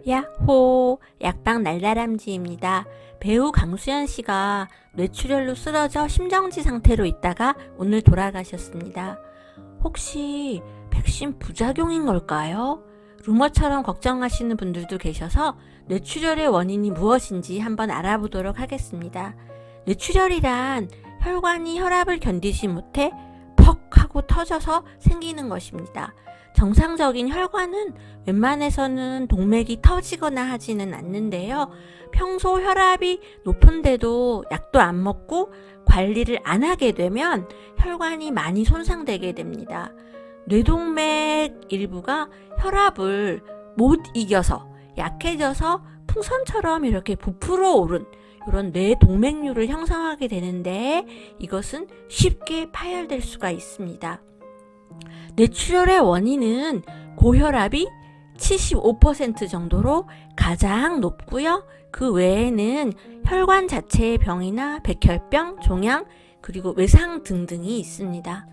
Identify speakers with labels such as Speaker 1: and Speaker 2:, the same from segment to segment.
Speaker 1: 야호! 약방 날다람쥐입니다. 배우 강수연 씨가 뇌출혈로 쓰러져 심정지 상태로 있다가 오늘 돌아가셨습니다. 혹시 백신 부작용인 걸까요? 루머처럼 걱정하시는 분들도 계셔서 뇌출혈의 원인이 무엇인지 한번 알아보도록 하겠습니다. 뇌출혈이란 혈관이 혈압을 견디지 못해 퍽 하고 터져서 생기는 것입니다. 정상적인 혈관은 웬만해서는 동맥이 터지거나 하지는 않는데요. 평소 혈압이 높은데도 약도 안 먹고 관리를 안 하게 되면 혈관이 많이 손상되게 됩니다. 뇌동맥 일부가 혈압을 못 이겨서 약해져서 풍선처럼 이렇게 부풀어 오른 이런 뇌동맥류를 형성하게 되는데 이것은 쉽게 파열될 수가 있습니다. 뇌출혈의 원인은 고혈압이 75% 정도로 가장 높고요. 그 외에는 혈관 자체의 병이나 백혈병, 종양, 그리고 외상 등등이 있습니다.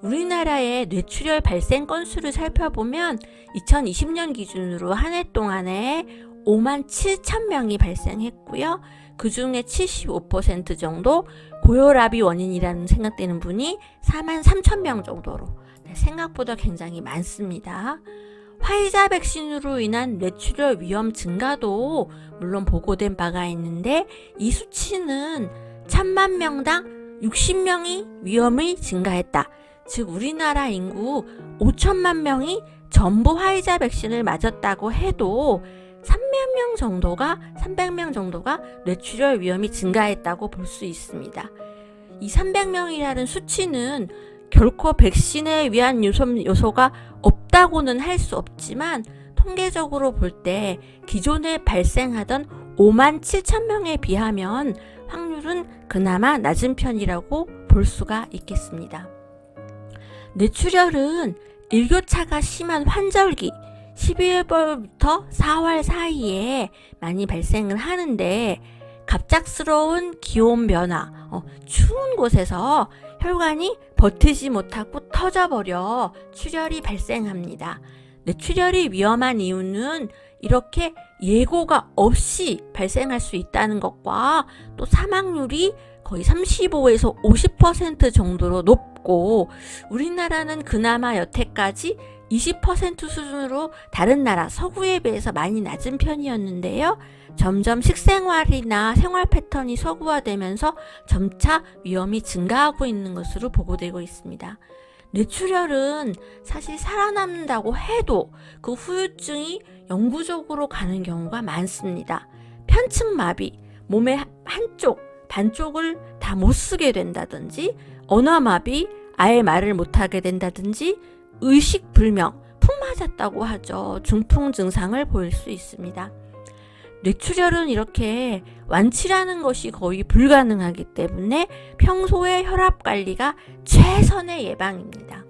Speaker 1: 우리나라의 뇌출혈 발생 건수를 살펴보면 2020년 기준으로 한 해 동안에 57,000명이 발생했고요. 그 중에 75% 정도 고혈압이 원인이라는 생각되는 분이 43,000명 정도로 생각보다 굉장히 많습니다. 화이자 백신으로 인한 뇌출혈 위험 증가도 물론 보고된 바가 있는데 이 수치는 1000만 명당 60명이 위험이 증가했다. 즉 우리나라 인구 5천만 명이 전부 화이자 백신을 맞았다고 해도 300명 정도가 뇌출혈 위험이 증가했다고 볼 수 있습니다. 이 300명이라는 수치는 결코 백신에 의한 요소가 없다고는 할 수 없지만 통계적으로 볼 때 기존에 발생하던 57,000명에 비하면 확률은 그나마 낮은 편이라고 볼 수가 있겠습니다. 뇌출혈은 일교차가 심한 환절기 12월부터 4월 사이에 많이 발생을 하는데 갑작스러운 기온 변화, 추운 곳에서 혈관이 버티지 못하고 터져버려 출혈이 발생합니다. 뇌출혈이 위험한 이유는 이렇게 예고가 없이 발생할 수 있다는 것과 또 사망률이 거의 35에서 50% 정도로 높고 우리나라는 그나마 여태까지 20% 수준으로 다른 나라 서구에 비해서 많이 낮은 편이었는데요. 점점 식생활이나 생활 패턴이 서구화되면서 점차 위험이 증가하고 있는 것으로 보고되고 있습니다. 뇌출혈은 사실 살아남는다고 해도 그 후유증이 영구적으로 가는 경우가 많습니다. 편측마비, 몸의 한쪽, 반쪽을 다 못 쓰게 된다든지 언어마비, 아예 말을 못하게 된다든지 의식불명, 푹 맞았다고 하죠. 중풍 증상을 보일 수 있습니다. 뇌출혈은 이렇게 완치라는 것이 거의 불가능하기 때문에 평소의 혈압 관리가 최선의 예방입니다.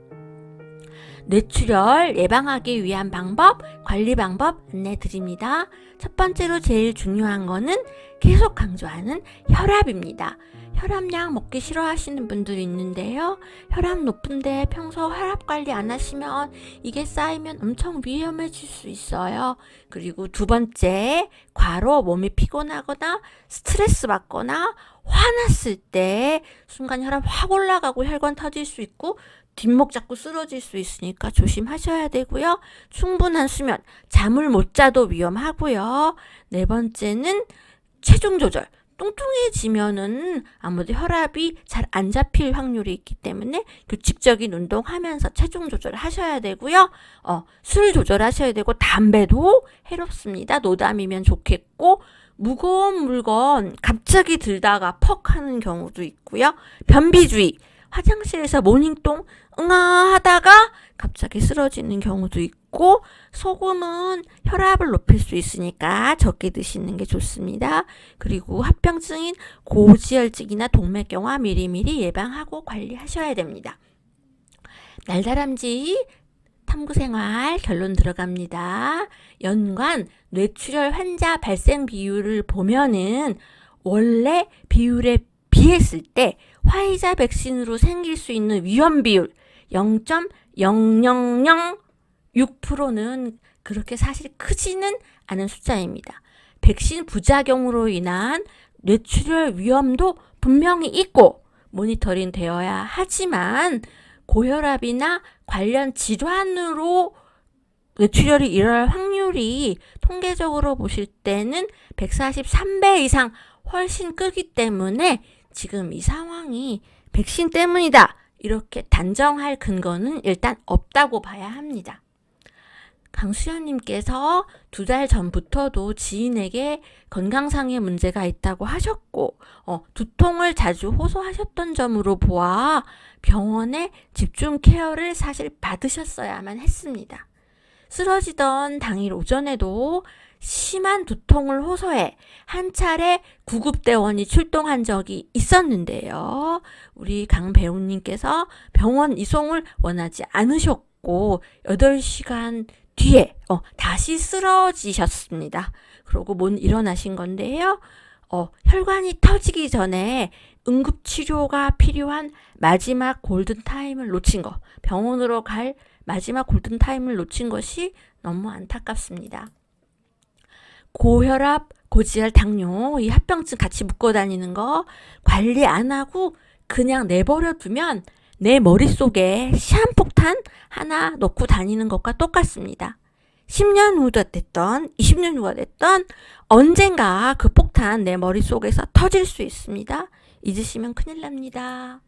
Speaker 1: 뇌출혈 예방하기 위한 방법, 관리 방법 안내 드립니다. 첫 번째로 제일 중요한 거는 계속 강조하는 혈압입니다. 혈압약 먹기 싫어하시는 분들이 있는데요. 혈압 높은데 평소 혈압 관리 안 하시면 이게 쌓이면 엄청 위험해질 수 있어요. 그리고 두 번째, 과로 몸이 피곤하거나 스트레스 받거나 화났을 때 순간 혈압 확 올라가고 혈관 터질 수 있고 뒷목 잡고 쓰러질 수 있으니까 조심하셔야 되고요. 충분한 수면, 잠을 못 자도 위험하고요. 네 번째는 체중 조절. 뚱뚱해지면은 아무래도 혈압이 잘 안 잡힐 확률이 있기 때문에 규칙적인 운동하면서 체중 조절을 하셔야 되고요. 술 조절하셔야 되고 담배도 해롭습니다. 노담이면 좋겠고 무거운 물건 갑자기 들다가 퍽 하는 경우도 있고요. 변비주의. 화장실에서 모닝똥 응아 하다가 갑자기 쓰러지는 경우도 있고 소금은 혈압을 높일 수 있으니까 적게 드시는 게 좋습니다. 그리고 합병증인 고지혈증이나 동맥경화 미리미리 예방하고 관리하셔야 됩니다. 날다람쥐 탐구생활 결론 들어갑니다. 연간 뇌출혈 환자 발생 비율을 보면은 원래 비율에 비했을 때 화이자 백신으로 생길 수 있는 위험 비율 0.000 6%는 그렇게 사실 크지는 않은 숫자입니다. 백신 부작용으로 인한 뇌출혈 위험도 분명히 있고 모니터링 되어야 하지만 고혈압이나 관련 질환으로 뇌출혈이 일어날 확률이 통계적으로 보실 때는 143배 이상 훨씬 크기 때문에 지금 이 상황이 백신 때문이다, 이렇게 단정할 근거는 일단 없다고 봐야 합니다. 강수연님께서 2달 전부터도 지인에게 건강상의 문제가 있다고 하셨고 두통을 자주 호소하셨던 점으로 보아 병원에 집중 케어를 사실 받으셨어야만 했습니다. 쓰러지던 당일 오전에도 심한 두통을 호소해 한 차례 구급대원이 출동한 적이 있었는데요. 우리 강 배우님께서 병원 이송을 원하지 않으셨고 8시간 뒤에 다시 쓰러지셨습니다. 그러고 못 일어나신 건데요. 혈관이 터지기 전에 응급치료가 필요한 마지막 골든타임을 놓친 거, 병원으로 갈 마지막 골든타임을 놓친 것이 너무 안타깝습니다. 고혈압, 고지혈, 당뇨, 이 합병증 같이 묶어 다니는 거 관리 안 하고 그냥 내버려 두면 내 머릿속에 시한폭탄 하나 넣고 다니는 것과 똑같습니다. 10년 후가 됐던 20년 후가 됐던 언젠가 그 폭탄 내 머릿속에서 터질 수 있습니다. 잊으시면 큰일 납니다.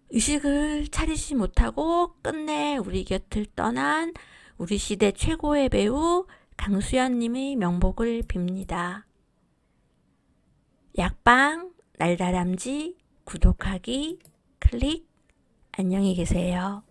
Speaker 1: 의식을 차리지 못하고 끝내 우리 곁을 떠난 우리 시대 최고의 배우 강수연님의 명복을 빕니다. 약방, 날다람쥐, 구독하기, 클릭. 안녕히 계세요.